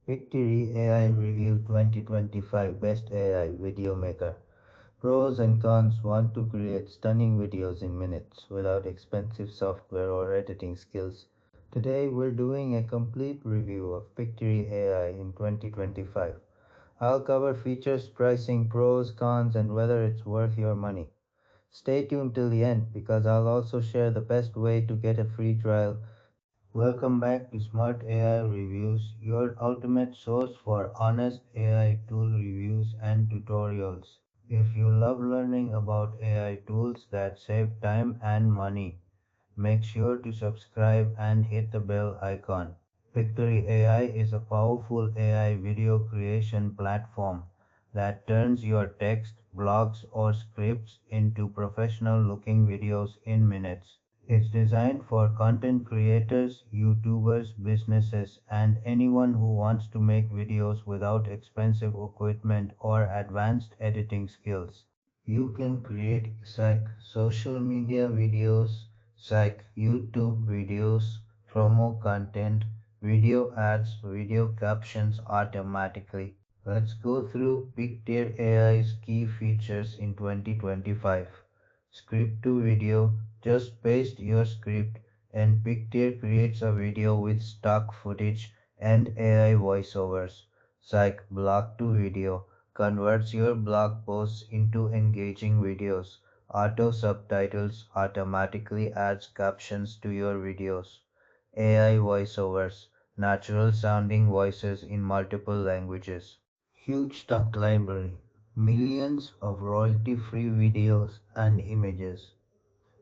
Pictory AI Review 2025 Best AI Video Maker. Pros and cons. Want to create stunning videos in minutes without expensive software or editing skills. Today we're doing a complete review of Pictory AI in 2025. I'll cover features, pricing, pros, cons, and whether it's worth your money. Stay tuned till the end because I'll also share the best way to get a free trial. Welcome back to Smart AI Reviews, your ultimate source for honest AI tool reviews and tutorials. If you love learning about AI tools that save time and money, make sure to subscribe and hit the bell icon. Pictory AI is a powerful AI video creation platform that turns your text, blogs, or scripts into professional looking videos in minutes. It's designed for content creators, YouTubers, businesses, and anyone who wants to make videos without expensive equipment or advanced editing skills. You can create social media videos, YouTube videos, promo content, video ads, video captions automatically. Let's go through Pictory AI's key features in 2025. Script to video. Just paste your script and Pictory creates a video with stock footage and AI voiceovers. Blog to video converts your blog posts into engaging videos. Auto subtitles automatically adds captions to your videos. AI voiceovers, natural sounding voices in multiple languages. Huge stock library, millions of royalty free videos and images.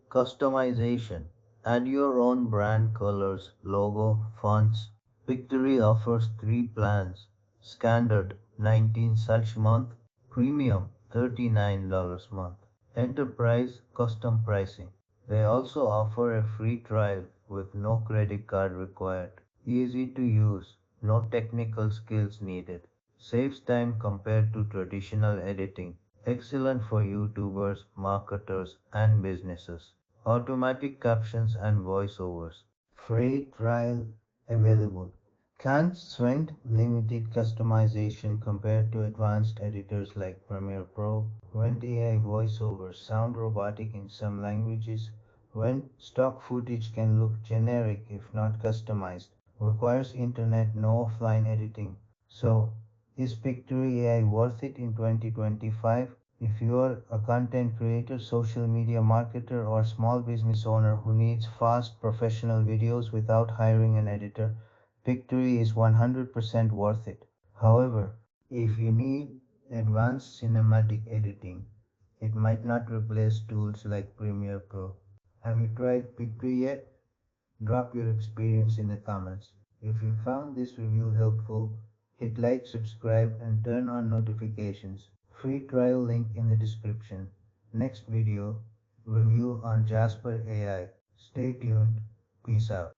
Customization. Add your own brand colors, logo, fonts. Victory offers three plans. Standard 19 such month, Premium $39 month. Enterprise custom pricing. They also offer a free trial with no credit card required. Easy to use, no technical skills needed. Saves time compared to traditional editing. Excellent for YouTubers, marketers, and businesses. Automatic captions and voiceovers. Free trial available. Can't swing limited customization compared to advanced editors like Premiere Pro. When AI voiceovers sound robotic in some languages, when stock footage can look generic if not customized, requires internet, no offline editing. So, is Pictory AI worth it in 2025? If you're a content creator, social media marketer, or small business owner who needs fast professional videos without hiring an editor, Pictory is 100% worth it. However, if you need advanced cinematic editing, it might not replace tools like Premiere Pro. Have you tried Pictory yet? Drop your experience in the comments. If you found this review helpful, hit like, subscribe, and turn on notifications. Free trial link in the description. Next video, review on Jasper AI. Stay tuned. Peace out.